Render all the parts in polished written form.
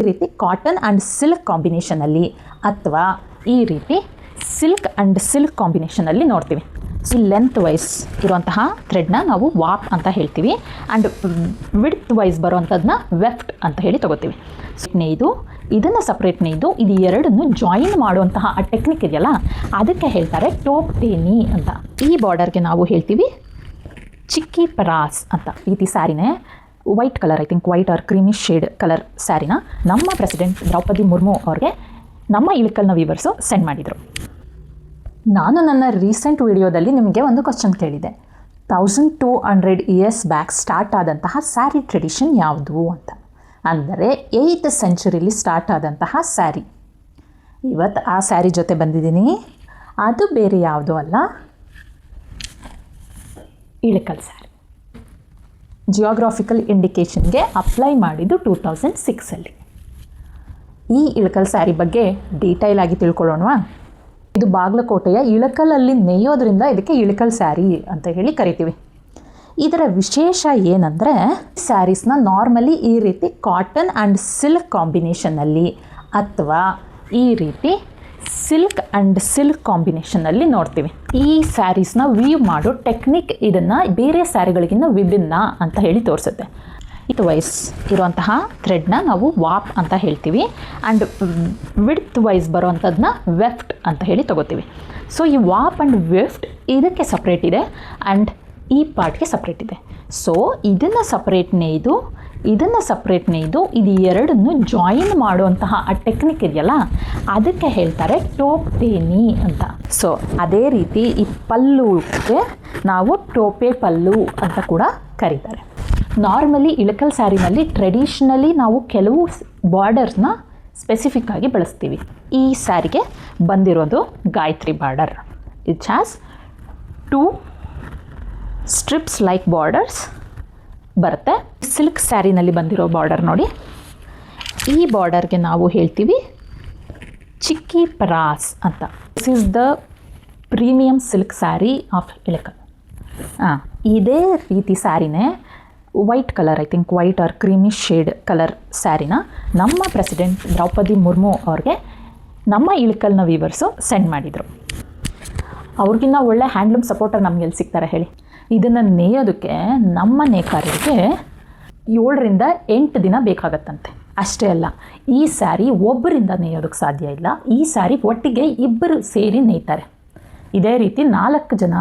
ಈ ರೀತಿ cotton and silk ಕಾಂಬಿನೇಷನಲ್ಲಿ ಅಥವಾ ಈ ರೀತಿ ಸಿಲ್ಕ್ ಆ್ಯಂಡ್ ಸಿಲ್ಕ್ ಕಾಂಬಿನೇಷನಲ್ಲಿ ನೋಡ್ತೀವಿ. ಈ ಲೆಂತ್ ವೈಸ್ ಇರುವಂತಹ ಥ್ರೆಡ್ನ ನಾವು ವಾಪ್ ಅಂತ ಹೇಳ್ತೀವಿ ಆ್ಯಂಡ್ ವಿಡ್ತ್ ವೈಸ್ ಬರುವಂಥದ್ದನ್ನ ವೆಫ್ಟ್ ಅಂತ ಹೇಳಿ ತಗೋತೀವಿ. ಇದನ್ನು ಸಪ್ರೇಟ್ ನೇಯ್ದು ಇದು ಎರಡನ್ನು ಜಾಯಿನ್ ಮಾಡುವಂತಹ ಆ ಟೆಕ್ನಿಕ್ ಇದೆಯಲ್ಲ ಅದಕ್ಕೆ ಹೇಳ್ತಾರೆ ಟೋಪ್ ಟೇನಿ ಅಂತ. ಈ ಬಾರ್ಡರ್ಗೆ ನಾವು ಹೇಳ್ತೀವಿ ಚಿಕ್ಕಿ ಪರಾಸ್ ಅಂತ. ಈ ರೀತಿ ಸ್ಯಾರಿನೇ white colour, I think white or creamy shade colour ಸ್ಯಾರಿನ ನಮ್ಮ ಪ್ರೆಸಿಡೆಂಟ್ ದ್ರೌಪದಿ ಮುರ್ಮು ಅವ್ರಿಗೆ ನಮ್ಮ ಇಳಕಲ್ನ ವೀವರ್ಸು ಸೆಂಡ್ ಮಾಡಿದರು. ನಾನು ನನ್ನ ರೀಸೆಂಟ್ ವಿಡಿಯೋದಲ್ಲಿ ನಿಮಗೆ ಒಂದು ಕ್ವಶನ್ ಕೇಳಿದೆ, 1200 ಇಯರ್ಸ್ ಬ್ಯಾಕ್ ಸ್ಟಾರ್ಟ್ ಆದಂತಹ ಸ್ಯಾರಿ ಟ್ರೆಡಿಷನ್ ಯಾವುದು ಅಂತ. ಅಂದರೆ 8th ಸೆಂಚುರಿಲಿ ಸ್ಟಾರ್ಟ್ ಆದಂತಹ ಸ್ಯಾರಿ. ಇವತ್ತು ಆ ಸ್ಯಾರಿ ಜೊತೆ ಬಂದಿದ್ದೀನಿ. ಅದು ಬೇರೆ ಯಾವುದೂ ಅಲ್ಲ, ಇಳಕಲ್ ಸ್ಯಾರಿ. ಜಿಯೋಗ್ರಾಫಿಕಲ್ ಇಂಡಿಕೇಷನ್ಗೆ ಅಪ್ಲೈ ಮಾಡಿದ್ದು 2006ಅಲ್ಲಿ. ಈ ಇಳಕಲ್ ಸ್ಯಾರಿ ಬಗ್ಗೆ ಡೀಟೇಲ್ ಆಗಿ ತಿಳ್ಕೊಳ್ಳೋಣವಾ? ಇದು ಬಾಗಲಕೋಟೆಯ ಇಳಕಲಲ್ಲಿ ನೇಯೋದ್ರಿಂದ ಇದಕ್ಕೆ ಇಳಕಲ್ ಸ್ಯಾರಿ ಅಂತ ಹೇಳಿ ಕರಿತೀವಿ. ಇದರ ವಿಶೇಷ ಏನಂದರೆ ಸ್ಯಾರೀಸ್ನ ನಾರ್ಮಲಿ ಈ ರೀತಿ ಕಾಟನ್ ಆ್ಯಂಡ್ ಸಿಲ್ಕ್ ಕಾಂಬಿನೇಷನಲ್ಲಿ ಅಥವಾ ಈ ರೀತಿ ಸಿಲ್ಕ್ ಆ್ಯಂಡ್ ಸಿಲ್ಕ್ ಕಾಂಬಿನೇಷನಲ್ಲಿ ನೋಡ್ತೀವಿ. ಈ ಸ್ಯಾರೀಸ್ನ ವೀವ್ ಮಾಡೋ ಟೆಕ್ನಿಕ್ ಇದನ್ನು ಬೇರೆ ಸ್ಯಾರಿಗಳಿಗಿಂತ ವಿಭಿನ್ನ ಅಂತ ಹೇಳಿ ತೋರಿಸುತ್ತೆ. ಇದು ವೈಸ್ ಇರುವಂತಹ ಥ್ರೆಡ್ನ ನಾವು ವಾಪ್ ಅಂತ ಹೇಳ್ತೀವಿ ಆ್ಯಂಡ್ ವಿಡ್ತ್ ವೈಸ್ ಬರುವಂಥದ್ದನ್ನ ವೆಫ್ಟ್ ಅಂತ ಹೇಳಿ ತಗೋತೀವಿ. ಸೊ ಈ ವಾಪ್ ಆ್ಯಂಡ್ ವೆಫ್ಟ್ ಇದಕ್ಕೆ ಸಪ್ರೇಟ್ ಇದೆ ಆ್ಯಂಡ್ ಈ ಪಾರ್ಟ್ಗೆ ಸಪ್ರೇಟ್ ಇದೆ. ಸೊ ಇದನ್ನು ಸಪ್ರೇಟ್ ನೇಯ್ದು ಇದು ಎರಡನ್ನು ಜಾಯಿನ್ ಮಾಡುವಂತಹ ಆ ಟೆಕ್ನಿಕ್ ಇದೆಯಲ್ಲ ಅದಕ್ಕೆ ಹೇಳ್ತಾರೆ ಟೋಪ್ ಟೇನಿ ಅಂತ. ಸೊ ಅದೇ ರೀತಿ ಈ ಪಲ್ಲುಗೆ ನಾವು ಟೋಪೆ ಪಲ್ಲು ಅಂತ ಕೂಡ ಕರೀತಾರೆ. ನಾರ್ಮಲಿ ಇಳಕಲ್ ಸ್ಯಾರಿನಲ್ಲಿ ಟ್ರೆಡಿಷ್ನಲಿ ನಾವು ಕೆಲವು ಬಾರ್ಡರ್ಸ್ನ ಸ್ಪೆಸಿಫಿಕ್ ಆಗಿ ಬಳಸ್ತೀವಿ. ಈ ಸ್ಯಾರಿಗೆ ಬಂದಿರೋದು Gayatri border. It has 2 strips like borders ಬರುತ್ತೆ. ಸಿಲ್ಕ್ ಸ್ಯಾರಿನಲ್ಲಿ ಬಂದಿರೋ ಬಾರ್ಡರ್ ನೋಡಿ, ಈ ಬಾರ್ಡರ್ಗೆ ನಾವು ಹೇಳ್ತೀವಿ ಚಿಕ್ಕಿ ಪರಾಸ್ ಅಂತ. This is the premium silk sari of Ilkal. ಇದೇ ರೀತಿ ಸ್ಯಾರಿನೇ white colour, I think white or creamy shade colour ಸ್ಯಾರಿನ ನಮ್ಮ ಪ್ರೆಸಿಡೆಂಟ್ ದ್ರೌಪದಿ ಮುರ್ಮು ಅವ್ರಿಗೆ ನಮ್ಮ ಇಳಕಲ್ನ ವೀವರ್ಸು ಸೆಂಡ್ ಮಾಡಿದರು. ಅವ್ರಿಗಿನ್ನ ಒಳ್ಳೆ ಹ್ಯಾಂಡ್ಲೂಮ್ ಸಪೋರ್ಟರ್ ನಮ್ಗೆ ಎಲ್ಲಿ ಸಿಗ್ತಾರೆ ಹೇಳಿ. ಇದನ್ನು ನೇಯೋದಕ್ಕೆ ನಮ್ಮ ನೇಕಾರರಿಗೆ 7ರಿಂದ 8 ದಿನ ಬೇಕಾಗತ್ತಂತೆ. ಅಷ್ಟೇ ಅಲ್ಲ, ಈ ಸ್ಯಾರಿ ಒಬ್ಬರಿಂದ ನೇಯೋದಕ್ಕೆ ಸಾಧ್ಯ ಇಲ್ಲ. ಈ ಸ್ಯಾರಿ ಒಟ್ಟಿಗೆ 2 ಸೇರಿ ನೇಯ್ತಾರೆ. ಇದೇ ರೀತಿ 4 ಜನ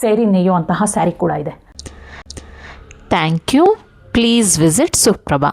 ಸೇರಿ ನೇಯುವಂತಹ ಸ್ಯಾರಿ ಕೂಡ ಇದೆ. Thank you. Please visit Suprabha.